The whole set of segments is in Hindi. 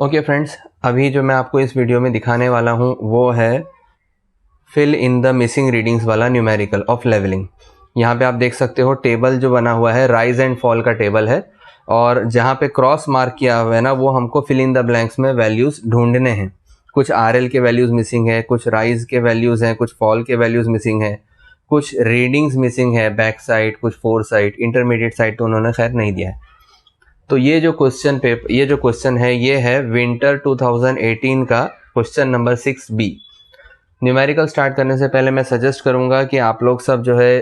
ओके फ्रेंड्स, अभी जो मैं आपको इस वीडियो में दिखाने वाला हूँ वो है fill in the missing readings वाला न्यूमेरिकल ऑफ लेवलिंग। यहाँ पे आप देख सकते हो टेबल जो बना हुआ है राइज एंड फॉल का टेबल है, और जहाँ पे क्रॉस मार्क किया हुआ है ना वो हमको फिल इन द ब्लैंक्स में वैल्यूज़ ढूंढने हैं। कुछ आरएल के वैल्यूज़ मिसिंग है, कुछ राइज के वैल्यूज़ हैं, कुछ फॉल के वैल्यूज़ मिसिंग है, कुछ रीडिंग्स मिसिंग है, बैक साइड, कुछ फोर साइड, इंटरमीडिएट साइड तो उन्होंने खैर नहीं दिया है। तो ये जो क्वेश्चन है ये है विंटर 2018 का question number 6B। Numerical start करने से पहले मैं सजेस्ट करूंगा कि आप लोग सब जो है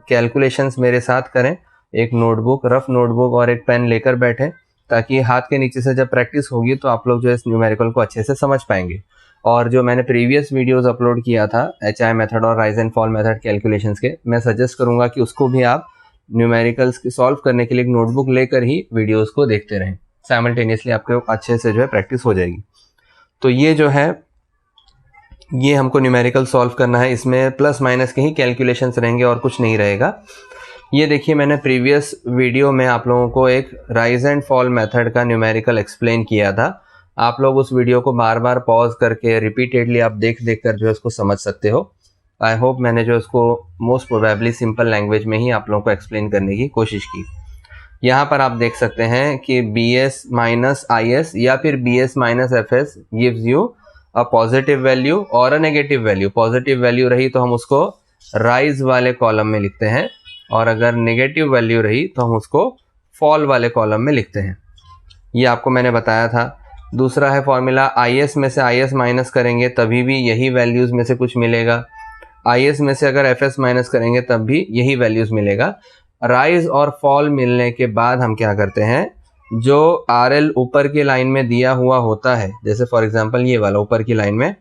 कैलकुलेशंस मेरे साथ करें। एक नोटबुक, रफ नोटबुक और एक पेन लेकर बैठें, ताकि हाथ के नीचे से जब प्रैक्टिस होगी तो आप लोग जो है इस न्यूमेरिकल को अच्छे से समझ पाएंगे। और जो मैंने प्रीवियस वीडियोस अपलोड किया था HI मेथड और rise and fall method calculations के, मैं सजेस्ट करूंगा कि उसको भी आप न्यूमेरिकल्स की सॉल्व करने के लिए एक नोटबुक लेकर ही वीडियोस को देखते रहें। साइमल्टेनियसली आपको अच्छे से जो है प्रैक्टिस हो जाएगी। तो ये जो है ये हमको न्यूमेरिकल सॉल्व करना है, इसमें प्लस माइनस के ही कैलकुलेशंस रहेंगे और कुछ नहीं रहेगा। ये देखिए, मैंने प्रीवियस वीडियो में आप लोगों को एक राइज एंड फॉल मेथड का न्यूमेरिकल एक्सप्लेन किया था। आप लोग उस वीडियो को बार बार पॉज करके रिपीटेडली आप देख कर जो है उसको समझ सकते हो। आई होप मैंने जो उसको मोस्ट प्रोबेबली सिंपल लैंग्वेज में ही आप लोगों को एक्सप्लेन करने की कोशिश की। यहाँ पर आप देख सकते हैं कि BS माइनस IS या फिर BS minus FS gives you a positive value और a negative value. Positive value रही तो हम उसको राइज वाले कॉलम में लिखते हैं, और अगर नेगेटिव वैल्यू रही तो हम उसको फॉल वाले कॉलम में लिखते हैं। ये आपको मैंने बताया था। दूसरा है फॉर्मूला, IS में से IS माइनस करेंगे तभी भी यही वैल्यूज़ में से कुछ मिलेगा। IS में से अगर FS माइनस करेंगे तब भी यही वैल्यूज़ मिलेगा। राइज और फॉल मिलने के बाद हम क्या करते हैं, जो RL ऊपर की लाइन में दिया हुआ होता है, जैसे फॉर एग्जांपल ये वाला ऊपर की लाइन में,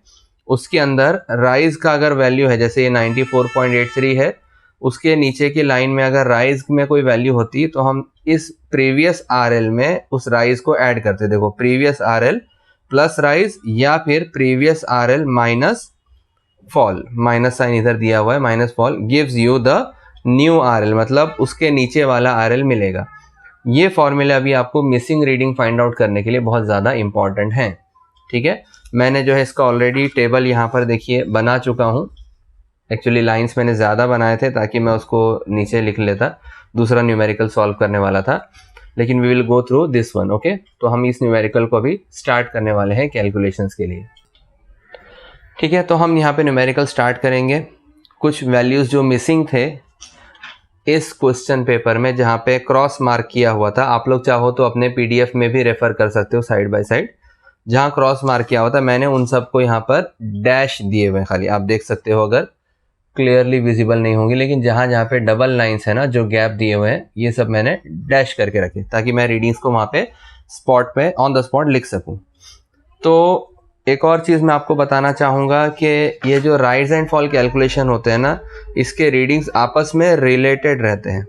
उसके अंदर राइज का अगर वैल्यू है, जैसे ये 94.83 है, उसके नीचे की लाइन में अगर राइज में कोई वैल्यू होती तो हम इस प्रीवियस RL में उस राइज को ऐड करते। देखो, प्रीवियस RL प्लस राइज या फिर previous RL minus fall, minus sign इधर दिया हुआ है, minus fall gives you the new RL, मतलब उसके नीचे वाला RL मिलेगा। ये फॉर्मूला अभी आपको मिसिंग रीडिंग फाइंड आउट करने के लिए बहुत ज़्यादा इंपॉर्टेंट है। ठीक है, मैंने जो है इसका ऑलरेडी टेबल यहाँ पर देखिए बना चुका हूँ। एक्चुअली लाइंस मैंने ज़्यादा बनाए थे ताकि मैं उसको नीचे लिख लेता, दूसरा न्यूमेरिकल सॉल्व करने वाला था, लेकिन we will go through this one. Okay, तो हम इस न्यूमेरिकल को अभी स्टार्ट करने वाले हैं कैलकुलेशंस के लिए। ठीक है, तो हम यहाँ पे न्यूमेरिकल स्टार्ट करेंगे। कुछ वैल्यूज़ जो मिसिंग थे इस क्वेश्चन पेपर में, जहाँ पे क्रॉस मार्क किया हुआ था, आप लोग चाहो तो अपने PDF में भी रेफर कर सकते हो साइड बाय साइड। जहाँ क्रॉस मार्क किया हुआ था मैंने उन सबको यहाँ पर डैश दिए हुए हैं, खाली आप देख सकते हो, अगर क्लियरली विजिबल नहीं होंगी, लेकिन जहाँ जहाँ पे डबल लाइंस है ना, जो गैप दिए हुए हैं, ये सब मैंने डैश करके रखे ताकि मैं रीडिंग्स को वहाँ पे स्पॉट पे ऑन द स्पॉट लिख सकूँ। तो एक और चीज़ मैं आपको बताना चाहूँगा कि ये जो राइज एंड फॉल कैलकुलेशन होते हैं ना, इसके रीडिंग्स आपस में रिलेटेड रहते हैं।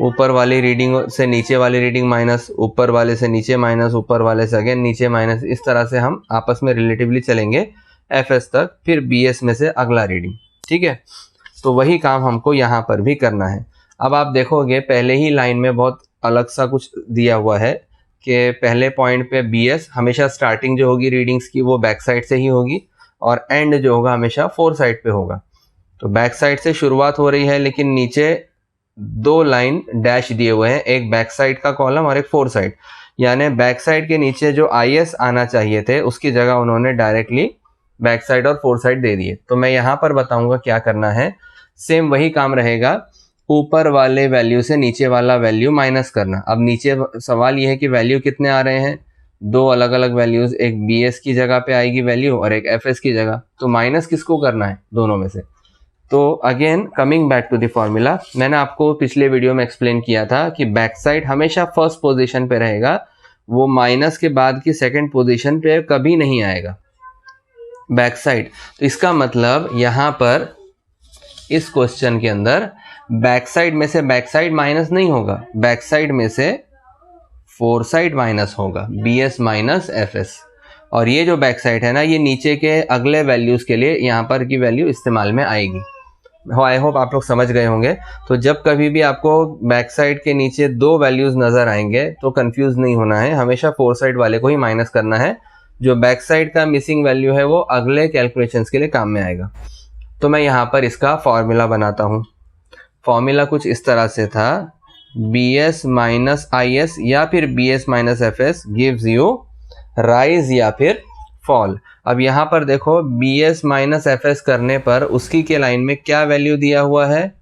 ऊपर वाली रीडिंग से नीचे वाली रीडिंग माइनस, ऊपर वाले से नीचे माइनस, ऊपर वाले से अगेन नीचे माइनस, इस तरह से हम आपस में रिलेटिवली चलेंगे FS तक, फिर BS में से अगला रीडिंग। ठीक है, तो वही काम हमको यहाँ पर भी करना है। अब आप देखोगे पहले ही लाइन में बहुत अलग सा कुछ दिया हुआ है कि पहले पॉइंट पे BS हमेशा स्टार्टिंग जो होगी रीडिंग्स की वो बैक साइड से ही होगी, और एंड जो होगा हमेशा फोर साइड पे होगा। तो बैक साइड से शुरुआत हो रही है, लेकिन नीचे दो लाइन डैश दिए हुए हैं, एक बैक साइड का कॉलम और एक फोर साइड, यानी बैक साइड के नीचे जो IS आना चाहिए थे उसकी जगह उन्होंने डायरेक्टली बैक साइड और फोर साइड दे दिए। तो मैं यहाँ पर बताऊंगा क्या करना है। सेम वही काम रहेगा, ऊपर वाले वैल्यू से नीचे वाला वैल्यू माइनस करना। अब नीचे सवाल ये है कि वैल्यू कितने आ रहे हैं, दो अलग अलग वैल्यूज, एक BS की जगह पे आएगी वैल्यू और एक FS की जगह, तो माइनस किसको करना है, दोनों में से। तो again coming back to the formula, मैंने आपको पिछले वीडियो में एक्सप्लेन किया था कि बैक साइड हमेशा फर्स्ट पोजीशन पे रहेगा, वो माइनस के बाद की सेकंड पोजीशन पे कभी नहीं आएगा बैक साइड। तो इसका मतलब यहाँ पर इस क्वेश्चन के अंदर बैक साइड में से बैक साइड माइनस नहीं होगा, बैक साइड में से फोर साइड माइनस होगा, BS माइनस FS। और ये जो बैक साइड है ना, ये नीचे के अगले वैल्यूज के लिए यहाँ पर की वैल्यू इस्तेमाल में आएगी। आई होप आप लोग समझ गए होंगे। तो जब कभी भी आपको बैक साइड के नीचे दो वैल्यूज़ नज़र आएंगे तो कंफ्यूज नहीं होना है, हमेशा फोर साइड वाले को ही माइनस करना है। जो बैक साइड का मिसिंग वैल्यू है वो अगले कैलकुलेशंस के लिए काम में आएगा। तो मैं यहाँ पर इसका फॉर्मूला बनाता हूँ। फॉर्मूला कुछ इस तरह से था, BS माइनस IS या फिर BS minus FS gives you rise या फिर फॉल। अब यहाँ पर देखो BS माइनस FS करने पर उसकी के लाइन में क्या वैल्यू दिया हुआ है,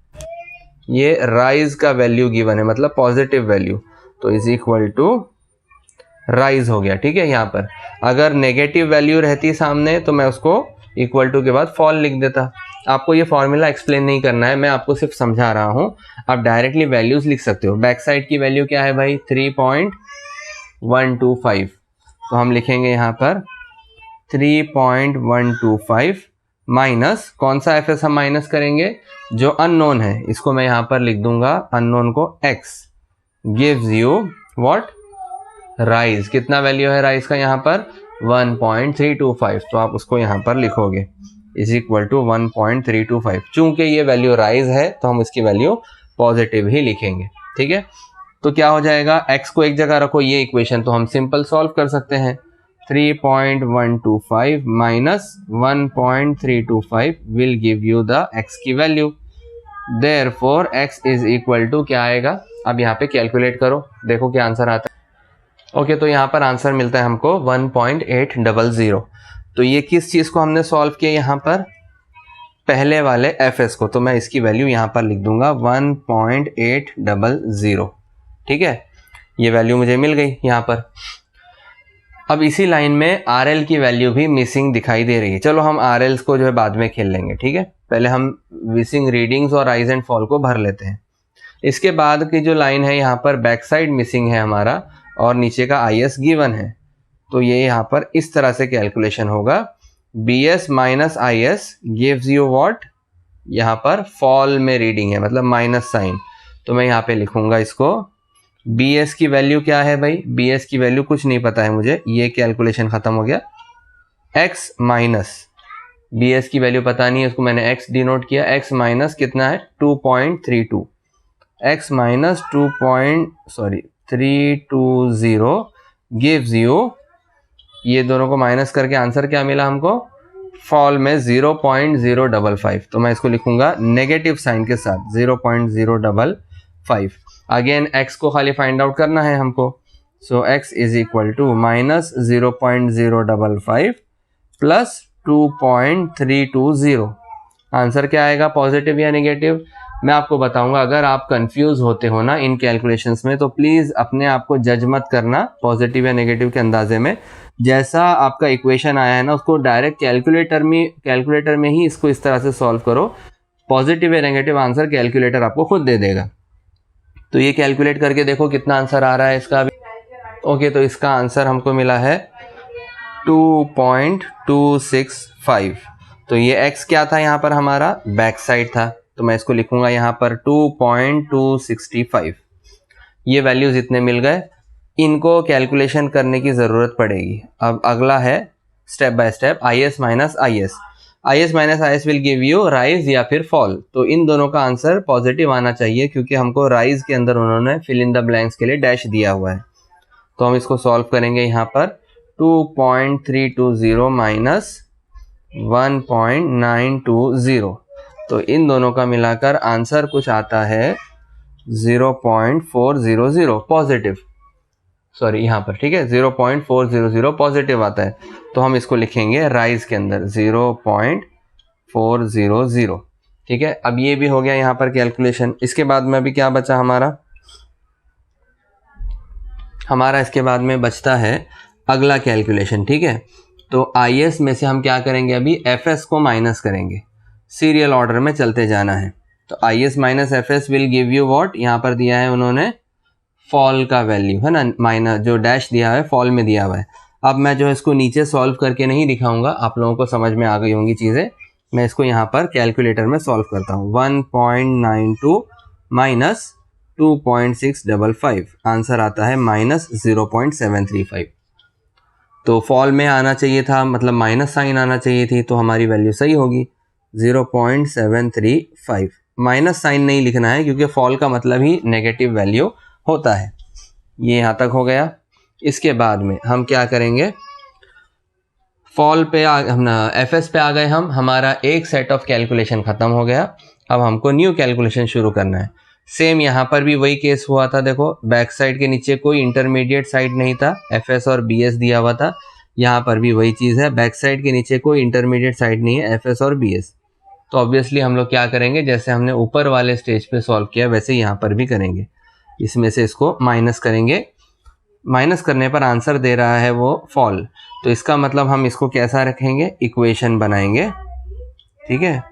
ये राइज का वैल्यू गिवन है, मतलब पॉजिटिव वैल्यू, तो इज इक्वल टू राइज हो गया। ठीक है, यहाँ पर अगर नेगेटिव वैल्यू रहती सामने तो मैं उसको इक्वल टू के बाद फॉल लिख देता। आपको ये फॉर्मूला एक्सप्लेन नहीं करना है, मैं आपको सिर्फ समझा रहा हूँ। आप डायरेक्टली वैल्यूज लिख सकते हो। बैक साइड की वैल्यू क्या है भाई, 3.125, तो हम लिखेंगे यहाँ पर 3.125 माइनस कौन सा FS हम माइनस करेंगे, जो अननोन है, इसको मैं यहाँ पर लिख दूंगा अननोन को x, gives you what, rise. कितना वैल्यू है राइज का यहाँ पर 1.325, तो आप उसको यहाँ पर लिखोगे इज इक्वल टू 1.325। चूंकि ये वैल्यू राइज है तो हम इसकी वैल्यू पॉजिटिव ही लिखेंगे। ठीक है, तो क्या हो जाएगा, x को एक जगह रखो, ये इक्वेशन तो हम सिंपल सॉल्व कर सकते हैं। 3.125 minus 1.325 will give you the x की value. Therefore x is equal to क्या आएगा, अब यहाँ पे कैलकुलेट करो, देखो क्या आंसर आता है। ओके, तो यहाँ पर आंसर मिलता है हमको 1.800। तो ये किस चीज़ को हमने सॉल्व किया, यहाँ पर पहले वाले FS को, तो मैं इसकी वैल्यू यहाँ पर लिख दूंगा 1.800। ठीक है, ये वैल्यू मुझे मिल गई यहाँ पर। अब इसी लाइन में RL की वैल्यू भी मिसिंग दिखाई दे रही है। चलो हम RLs को जो है बाद में खेल लेंगे। ठीक है, पहले हम मिसिंग रीडिंग्स और राइज एंड फॉल को भर लेते हैं। इसके बाद की जो लाइन है यहाँ पर बैक साइड मिसिंग है हमारा और नीचे का IS गिवन है, तो ये यहाँ पर इस तरह से कैलकुलेशन होगा। BS minus IS gives you what, यहाँ पर फॉल में रीडिंग है, मतलब माइनस साइन, तो मैं यहाँ पे लिखूंगा इसको। BS की वैल्यू क्या है भाई, BS की वैल्यू कुछ नहीं पता है मुझे, ये कैलकुलेशन खत्म हो गया। X माइनस BS की वैल्यू पता नहीं है, उसको मैंने X डिनोट किया। X माइनस कितना है 2.32, X माइनस 320 गिव्स यू, ये दोनों को माइनस करके आंसर क्या मिला हमको, फॉल में 0.055, तो मैं इसको लिखूंगा नेगेटिव साइन के साथ 0.055। अगेन x को खाली फाइंड आउट करना है हमको, so x is equal to minus 0.055 plus 2.320। Answer क्या आएगा, पॉजिटिव या नेगेटिव, मैं आपको बताऊंगा। अगर आप कंफ्यूज होते हो ना इन कैलकुलेशंस में, तो प्लीज़ अपने आप को जज मत करना पॉजिटिव या नेगेटिव के अंदाजे में। जैसा आपका इक्वेशन आया है ना, उसको डायरेक्ट कैलकुलेटर में ही इसको इस तरह से सॉल्व करो। पॉजिटिव या नेगेटिव आंसर कैलकुलेटर आपको खुद दे देगा। तो ये कैलकुलेट करके देखो कितना आंसर आ रहा है इसका भी। ओके, तो इसका आंसर हमको मिला है 2.265। तो ये x क्या था, यहाँ पर हमारा बैक साइड था, तो मैं इसको लिखूंगा यहाँ पर 2.265। ये वैल्यूज इतने मिल गए, इनको कैलकुलेशन करने की ज़रूरत पड़ेगी। अब अगला है step by step IS minus IS। IS minus IS will give you rise या फिर फॉल। तो इन दोनों का आंसर पॉजिटिव आना चाहिए, क्योंकि हमको राइज के अंदर उन्होंने फिल इन द ब्लैंक्स के लिए डैश दिया हुआ है। तो हम इसको सॉल्व करेंगे यहाँ पर 2.320 माइनस 1.920, तो इन दोनों का मिलाकर आंसर कुछ आता है 0.400 पॉजिटिव, सॉरी यहाँ पर, ठीक है 0.400 पॉजिटिव आता है। तो हम इसको लिखेंगे राइज के अंदर 0.400। ठीक है, अब ये भी हो गया यहाँ पर कैलकुलेशन। इसके बाद में अभी क्या बचा हमारा इसके बाद में बचता है अगला कैलकुलेशन। ठीक है, तो IS में से हम क्या करेंगे, अभी FS को माइनस करेंगे, सीरियल ऑर्डर में चलते जाना है। तो IS minus FS will give you what, यहाँ पर दिया है उन्होंने फॉल का वैल्यू है ना, माइनस जो डैश दिया है फॉल में दिया हुआ है। अब मैं जो है इसको नीचे सॉल्व करके नहीं दिखाऊंगा, आप लोगों को समझ में आ गई होंगी चीज़ें। मैं इसको यहाँ पर कैलकुलेटर में सॉल्व करता हूँ। 1.92 माइनस 2.655, आंसर आता है माइनस 0.735। तो फॉल में आना चाहिए था, मतलब माइनस साइन आना चाहिए थी, तो हमारी वैल्यू सही होगी। 0.735। माइनस साइन नहीं लिखना है क्योंकि फॉल का मतलब ही नेगेटिव वैल्यू होता है। ये यहाँ तक हो गया। इसके बाद में हम क्या करेंगे, फॉल पे हम एफएस पे आ गए हम, हमारा एक सेट ऑफ कैलकुलेशन ख़त्म हो गया। अब हमको न्यू कैलकुलेशन शुरू करना है। सेम यहाँ पर भी वही केस हुआ था। देखो बैक साइड के नीचे कोई इंटरमीडिएट साइड नहीं था, एफएस और बीएस दिया हुआ था। यहाँ पर भी वही चीज़ है, बैक साइड के नीचे कोई इंटरमीडिएट साइड नहीं है, एफएस और बीएस। तो ऑब्वियसली हम लोग क्या करेंगे, जैसे हमने ऊपर वाले स्टेज पे सॉल्व किया वैसे यहाँ पर भी करेंगे। इसमें से इसको माइनस करेंगे, माइनस करने पर आंसर दे रहा है वो फॉल, तो इसका मतलब हम इसको कैसा रखेंगे, इक्वेशन बनाएंगे। ठीक है,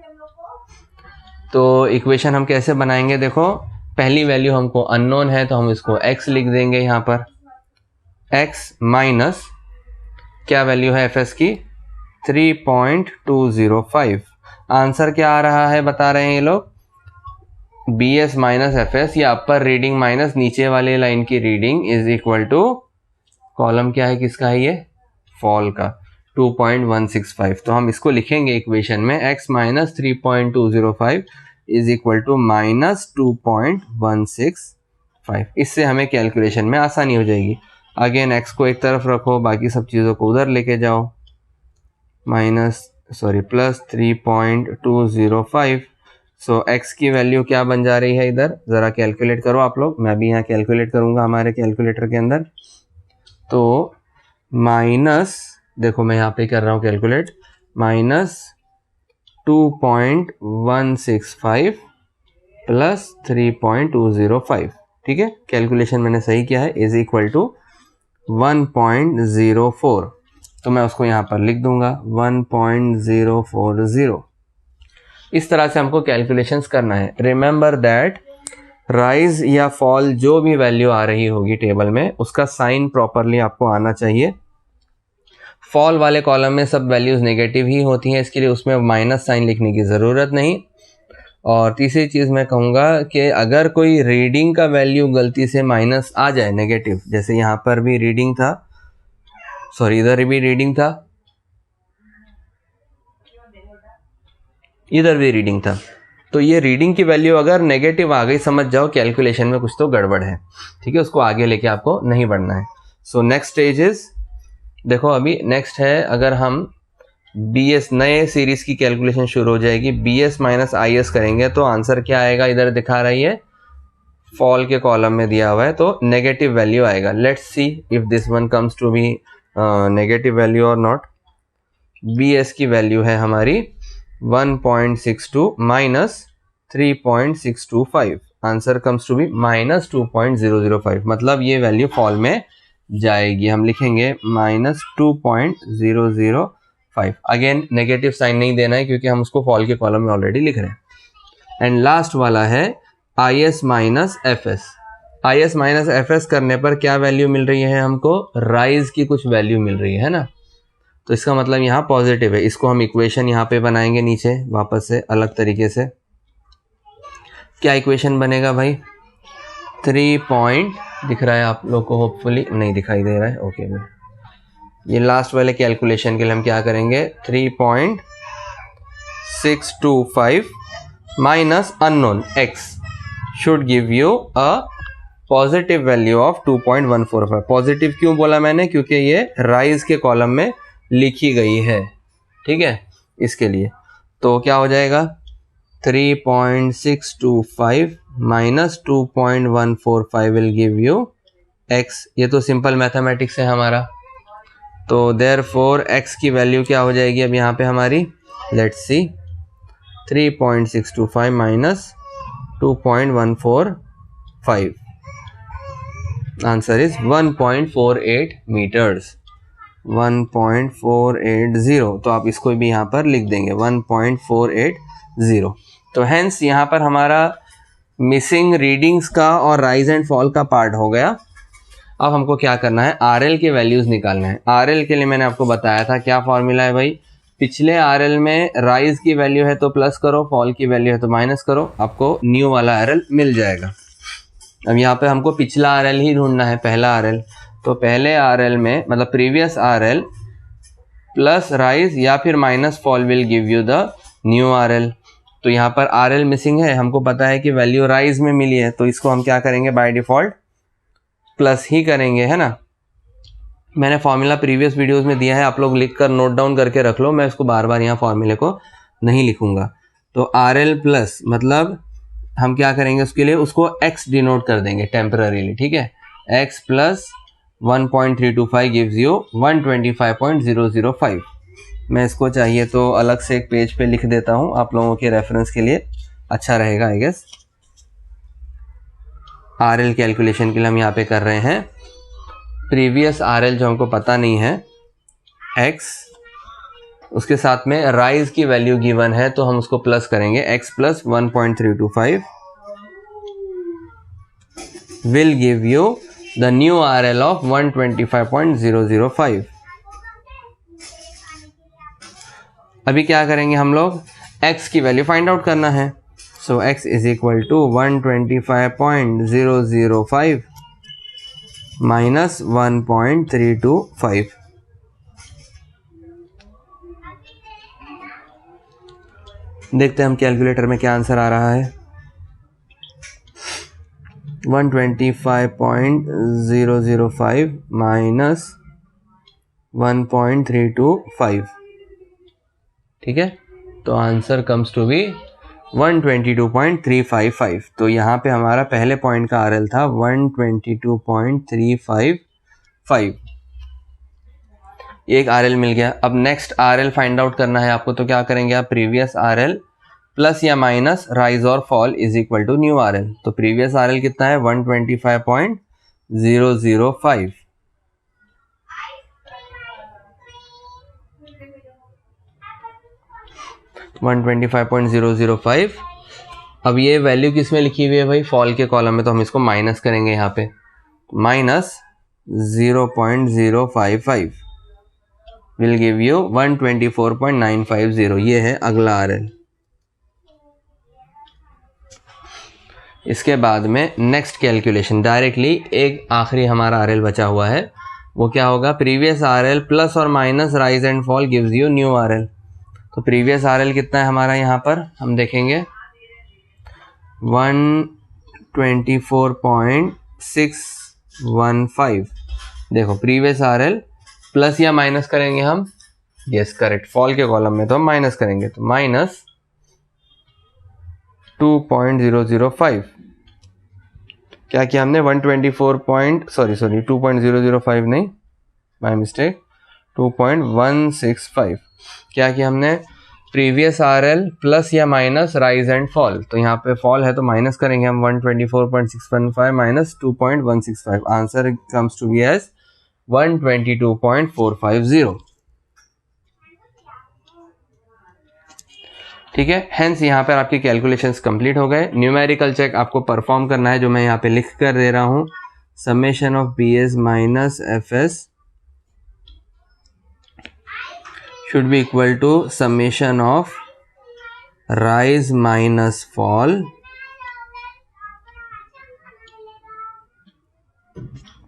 तो इक्वेशन हम कैसे बनाएंगे, देखो पहली वैल्यू हमको अननोन है तो हम इसको x लिख देंगे यहाँ पर, x माइनस क्या वैल्यू है एफ एस की 3.205। आंसर क्या आ रहा है बता रहे हैं ये लोग, B S minus F S, या अपर रीडिंग माइनस नीचे वाले लाइन की reading is equal to, column क्या है किसका है ये, फॉल का, 2.165। तो हम इसको लिखेंगे इक्वेशन में, x minus 3.205 is equal to minus 2.165। इससे हमें कैलकुलेशन में आसानी हो जाएगी। अगेन x को एक तरफ रखो, बाकी सब चीज़ों को उधर लेके जाओ, प्लस 3.205। सो x की वैल्यू क्या बन जा रही है इधर, ज़रा कैलकुलेट करो आप लोग, मैं भी यहाँ कैलकुलेट करूँगा हमारे कैलकुलेटर के अंदर। तो माइनस, देखो मैं यहाँ पे कर रहा हूँ कैलकुलेट, माइनस 2.165 प्लस 3.205। ठीक है, कैलकुलेशन मैंने सही किया है, इज इक्वल टू 1.04। तो मैं उसको यहाँ पर लिख दूंगा 1.040। इस तरह से हमको कैलकुलेशंस करना है। रिमेंबर दैट राइज या फॉल जो भी वैल्यू आ रही होगी टेबल में, उसका साइन प्रॉपरली आपको आना चाहिए। फॉल वाले कॉलम में सब वैल्यूज़ नेगेटिव ही होती हैं, इसके लिए उसमें माइनस साइन लिखने की ज़रूरत नहीं। और तीसरी चीज़ मैं कहूँगा कि अगर कोई रीडिंग का वैल्यू गलती से माइनस आ जाए, नेगेटिव, जैसे यहाँ पर भी रीडिंग था, इधर भी रीडिंग था, इधर भी रीडिंग था, तो ये रीडिंग की वैल्यू अगर नेगेटिव आ गई, समझ जाओ कैलकुलेशन में कुछ तो गड़बड़ है। ठीक है, उसको आगे लेके आपको नहीं बढ़ना है। सो नेक्स्ट स्टेज इज, देखो अभी नेक्स्ट है, अगर हम बी एस नए सीरीज की कैलकुलेशन शुरू हो जाएगी, B S minus I S करेंगे तो आंसर क्या आएगा, इधर दिखा रही है, फॉल के कॉलम में दिया हुआ है तो नेगेटिव वैल्यू आएगा। Let's see if this one comes to be negative value और नॉट। बी एस की वैल्यू है हमारी 1.62 minus 3.625, answer comes to be minus 2.005, मतलब ये वैल्यू फॉल में जाएगी। हम लिखेंगे माइनस 2.005। अगेन नेगेटिव साइन नहीं देना है क्योंकि हम उसको फॉल के कॉलम में ऑलरेडी लिख रहे हैं। एंड लास्ट वाला है I S minus F S. I S minus F S करने पर क्या वैल्यू मिल रही है हमको, राइज की कुछ वैल्यू मिल रही है ना, तो इसका मतलब यहाँ पॉजिटिव है। इसको हम इक्वेशन यहाँ पे बनाएंगे नीचे वापस से अलग तरीके से। क्या इक्वेशन बनेगा भाई, 3 पॉइंट दिख रहा है आप लोग को, होपफुली नहीं दिखाई दे रहा है, ओके भाई। ये लास्ट वाले कैलकुलेशन के लिए हम क्या करेंगे, 3.625 minus unknown x should give you a positive value of 2.145। Positive क्यों बोला मैंने, क्योंकि ये राइज के कॉलम में लिखी गई है। ठीक है, इसके लिए तो क्या हो जाएगा, 3.625 minus 2.145 will give you x। ये तो सिंपल मैथमेटिक्स है हमारा, तो देयरफॉर x की वैल्यू क्या हो जाएगी अब यहाँ पे हमारी, let's see, 3.625 minus 2.145, answer is 1.48 meters, 1.480। तो आप इसको भी यहाँ पर लिख देंगे 1.480। तो हेंस यहाँ पर हमारा मिसिंग रीडिंग्स का और राइज एंड फॉल का पार्ट हो गया। अब हमको क्या करना है, आरएल के वैल्यूज़ निकालना है। आरएल के लिए मैंने आपको बताया था क्या फॉर्मूला है भाई, पिछले आरएल में राइज की वैल्यू है तो प्लस करो, फॉल की वैल्यू है तो माइनस करो, आपको न्यू वाला आरएल मिल जाएगा। अब यहाँ पे हमको पिछला आरएल ही ढूंढना है, पहला आरएल। तो पहले आरएल में मतलब प्रीवियस आरएल प्लस राइज या फिर minus fall will give you the new RL। तो यहाँ पर RL मिसिंग है, हमको पता है कि वैल्यू राइज में मिली है, तो इसको हम क्या करेंगे, बाय डिफ़ॉल्ट प्लस ही करेंगे, है ना। मैंने फॉर्मूला प्रीवियस वीडियोस में दिया है, आप लोग लिख कर नोट डाउन करके रख लो, मैं इसको बार बार यहाँ फॉर्मूले को नहीं लिखूंगा। तो RL प्लस मतलब हम क्या करेंगे उसके लिए, उसको x डिनोट कर देंगे टेम्पररीली, ठीक है। x plus 1.325 gives you 125.005। मैं इसको चाहिए तो अलग से एक पेज पे लिख देता हूँ आप लोगों के रेफरेंस के लिए, अच्छा रहेगा आई गेस। RL कैलकुलेशन के लिए हम यहाँ पे कर रहे हैं प्रीवियस RL जो हमको पता नहीं है x, उसके साथ में राइज की वैल्यू गिवन है तो हम उसको प्लस करेंगे, x plus 1.325 will give you the new RL of 125.005। अभी क्या करेंगे हम लोग, x की वैल्यू फाइंड आउट करना है। So x is equal to 125.005 minus 1.325। देखते हैं हम कैलकुलेटर में क्या आंसर आ रहा है। 125.005 माइनस 1.325, ठीक है। तो आंसर कम्स टू बी 122.355। तो यहाँ पे हमारा पहले पॉइंट का RL था 122.355, एक RL मिल गया। अब नेक्स्ट RL फाइंड आउट करना है आपको, तो क्या करेंगे आप, प्रीवियस RL प्लस या माइनस राइज और fall is equal to new RL। तो प्रीवियस RL कितना है 125.005, अब ये वैल्यू किस में लिखी हुई है भाई, फॉल के कॉलम में, तो हम इसको माइनस करेंगे यहाँ पे, माइनस 0.055 विल गिव यू 124.950। ये है अगला RL। इसके बाद में नेक्स्ट कैलकुलेशन डायरेक्टली एक आखिरी हमारा RL बचा हुआ है, वो क्या होगा, प्रीवियस RL प्लस और minus rise and fall gives you new RL। तो प्रीवियस RL कितना है हमारा, यहाँ पर हम देखेंगे 124.615। देखो प्रीवियस RL प्लस या माइनस करेंगे हम, यस करेक्ट, फॉल के कॉलम में तो हम माइनस करेंगे, तो माइनस 2.005। क्या किया हमने 2.005 नहीं, माय मिस्टेक, 2.165। क्या किया हमने, प्रीवियस RL प्लस या माइनस राइज एंड फॉल, तो यहाँ पे फॉल है तो माइनस करेंगे हम 124.615 minus 2.165। Answer comes to be as 122.450, ठीक है। हेंस यहाँ पर आपकी कैलकुलेशंस कंप्लीट हो गए। न्यूमेरिकल चेक आपको परफॉर्म करना है, जो मैं यहाँ पे लिख कर दे रहा हूँ, summation of BS minus FS should be equal to summation of rise minus fall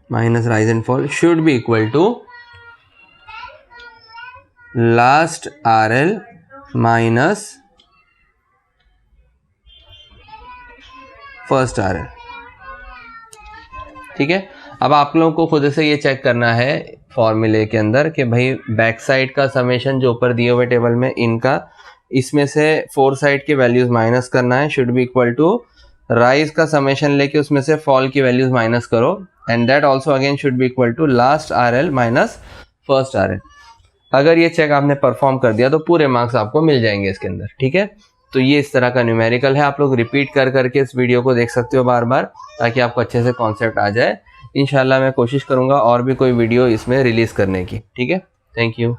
minus rise and fall should be equal to last RL minus first RL, ठीक है। अब आप लोगों को खुद से ये चेक करना है फॉर्मूले के अंदर कि भाई बैक साइड का समेशन जो ऊपर दिए हुए टेबल में, इनका इसमें से फोर साइड के वैल्यूज माइनस करना है, should be equal to rise का समेशन लेके उसमें से फॉल की वैल्यूज माइनस करो, and that also again should be equal to last RL minus first RL। अगर ये चेक आपने परफॉर्म कर दिया तो पूरे मार्क्स आपको मिल जाएंगे इसके अंदर, ठीक है। तो ये इस तरह का न्यूमेरिकल है, आप लोग रिपीट कर करके इस वीडियो को देख सकते हो बार बार, ताकि आपको अच्छे से कॉन्सेप्ट आ जाए। इंशाल्लाह मैं कोशिश करूँगा और भी कोई वीडियो इसमें रिलीज़ करने की, ठीक है। Thank you.